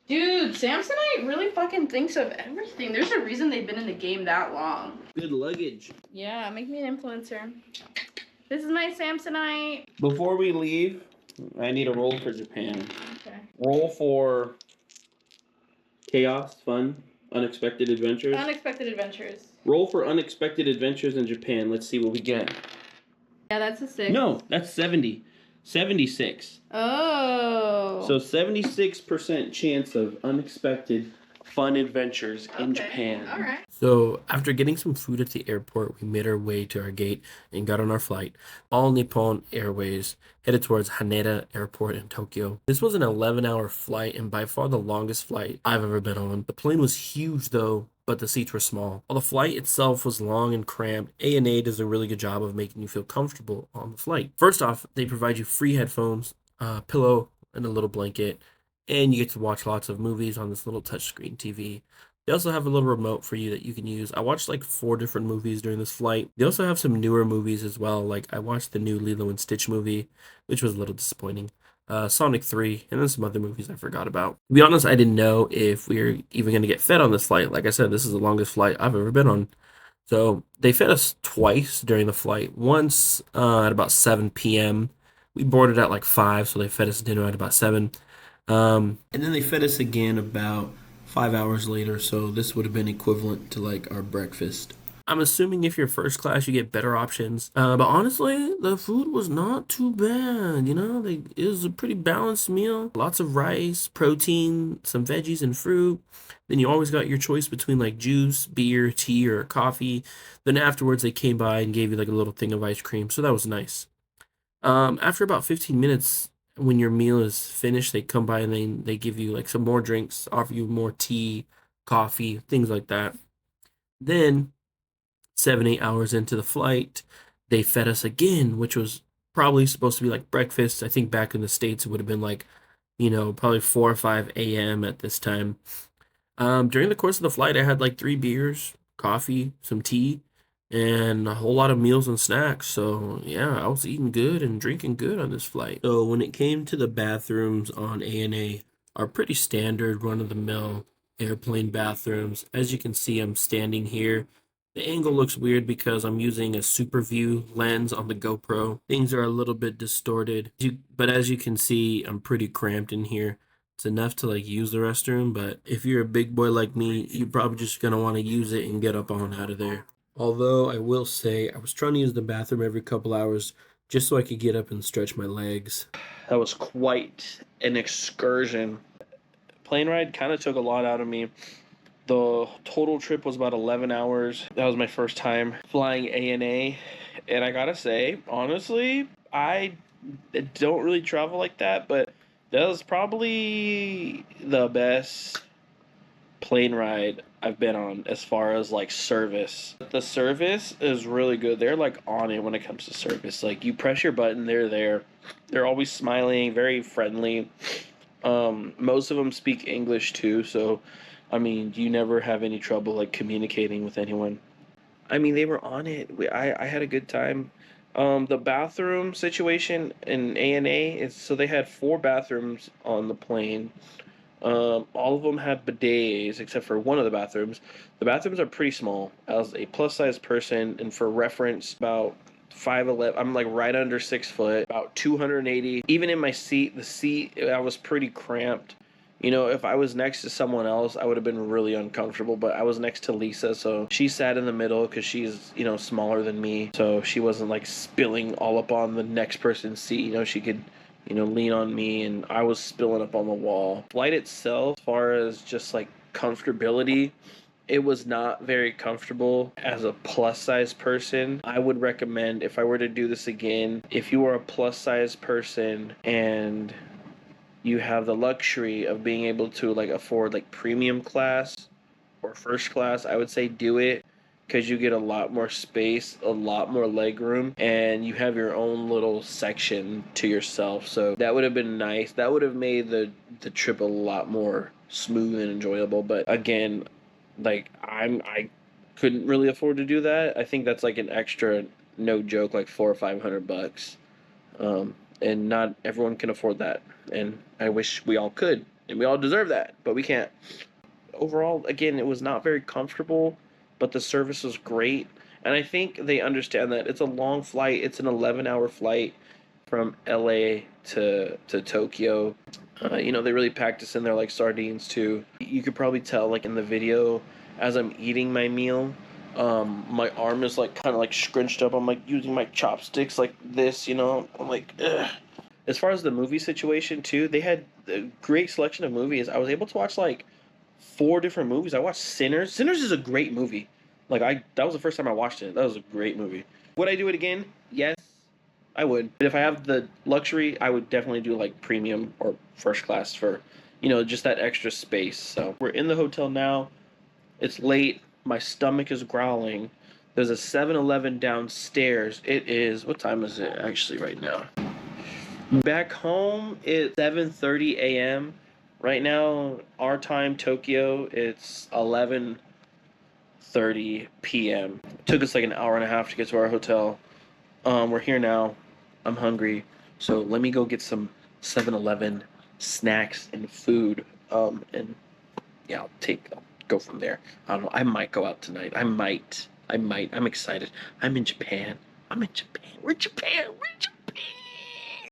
Dude, Samsonite really fucking thinks of everything. There's a reason they've been in the game that long. Good luggage. Yeah, make me an influencer. This is my Samsonite. Before we leave, I need a roll for Japan. Okay. Roll for chaos, fun, unexpected adventures. Unexpected adventures. Roll for unexpected adventures in Japan. Let's see what we get. Yeah, that's a 6. No, that's 70. 76. Oh. So 76% chance of unexpected fun adventures in Japan. All right. So after getting some food at the airport, we made our way to our gate and got on our flight. All Nippon Airways headed towards Haneda Airport in Tokyo. This was an 11-hour flight and by far the longest flight I've ever been on. The plane was huge though, but the seats were small. While the flight itself was long and cramped, ANA does a really good job of making you feel comfortable on the flight. First off, they provide you free headphones, a pillow, and a little blanket, and you get to watch lots of movies on this little touchscreen TV. They also have a little remote for you that you can use. I watched like 4 different movies during this flight. They also have some newer movies as well. Like I watched the new Lilo and Stitch movie, which was a little disappointing. Sonic 3, and then some other movies I forgot about. To be honest, I didn't know if we were even going to get fed on this flight. Like I said, this is the longest flight I've ever been on. So they fed us twice during the flight. Once at about 7 p.m. We boarded at like 5, so they fed us dinner at about 7. And then they fed us again about 5 hours later, so this would have been equivalent to like our breakfast. I'm assuming if you're first class, you get better options. But honestly, the food was not too bad. It was a pretty balanced meal. Lots of rice, protein, some veggies and fruit. Then you always got your choice between like juice, beer, tea, or coffee. Then afterwards, they came by and gave you like a little thing of ice cream, so that was nice. After about 15 minutes, when your meal is finished, they come by and they give you like some more drinks, offer you more tea, coffee, things like that. Then 7, 8 hours into the flight, they fed us again, which was probably supposed to be like breakfast. I think back in the States, it would have been like, probably 4 or 5 a.m. at this time. During the course of the flight, I had like 3 beers, coffee, some tea, and a whole lot of meals and snacks. So yeah, I was eating good and drinking good on this flight. So when it came to the bathrooms on ANA, are pretty standard run-of-the-mill airplane bathrooms. As you can see, I'm standing here. The angle looks weird because I'm using a super view lens on the GoPro. Things are a little bit distorted, but as you can see, I'm pretty cramped in here. It's enough to like use the restroom, but if you're a big boy like me, you're probably just gonna want to use it and get up on out of there. Although I will say, I was trying to use the bathroom every couple hours just so I could get up and stretch my legs. That was quite an excursion. Plane ride kind of took a lot out of me. The total trip was about 11 hours. That was my first time flying ANA. And I gotta say, honestly, I don't really travel like that, but that was probably the best plane ride I've been on as far as like service. The service is really good. They're like on it when it comes to service. Like you press your button, they're there. They're always smiling, very friendly. Most of them speak English too, so I mean, you never have any trouble like communicating with anyone. I mean, they were on it. I had a good time. The bathroom situation in ANA is so they had 4 bathrooms on the plane. All of them had bidets except for one of the bathrooms. The bathrooms are pretty small. As a plus size person, and for reference, about 5'11". I'm like right under 6 foot, about 280. Even in my seat, the seat, I was pretty cramped. If I was next to someone else, I would have been really uncomfortable, but I was next to Lisa, so she sat in the middle because she's, smaller than me, so she wasn't like spilling all up on the next person's seat. She could, lean on me, and I was spilling up on the wall. Flight itself, as far as just like comfortability, it was not very comfortable. As a plus size person, I would recommend, if I were to do this again, if you are a plus size person and you have the luxury of being able to like afford like premium class or first class, I would say do it, because you get a lot more space, a lot more leg room, and you have your own little section to yourself. So that would have been nice. That would have made the trip a lot more smooth and enjoyable. But again, like I couldn't really afford to do that. I think that's like an extra, no joke, like $400 or $500. And not everyone can afford that, and I wish we all could. And we all deserve that, but we can't. Overall, again, it was not very comfortable, but the service was great. And I think they understand that it's a long flight. It's an 11-hour flight from LA to Tokyo. They really packed us in there like sardines too. You could probably tell like in the video as I'm eating my meal, my arm is like kind of like scrunched up. I'm like using my chopsticks like this, I'm like, ugh. As far as the movie situation too, they had a great selection of movies. I was able to watch like 4 different movies. I watched Sinners. Sinners is a great movie. That was the first time I watched it. That was a great movie. Would I do it again? Yes, I would. But if I have the luxury, I would definitely do like premium or first class for, just that extra space. So we're in the hotel now. It's late. My stomach is growling. There's a 7-Eleven downstairs. What time is it actually right now? Back home, it's 7:30 a.m. Right now, our time, Tokyo, it's 11:30 p.m. It took us like an hour and a half to get to our hotel. We're here now. I'm hungry. So let me go get some 7-Eleven snacks and food. And yeah, I'll go from there. I don't know. I might go out tonight. I might. I'm excited. I'm in Japan. We're in Japan.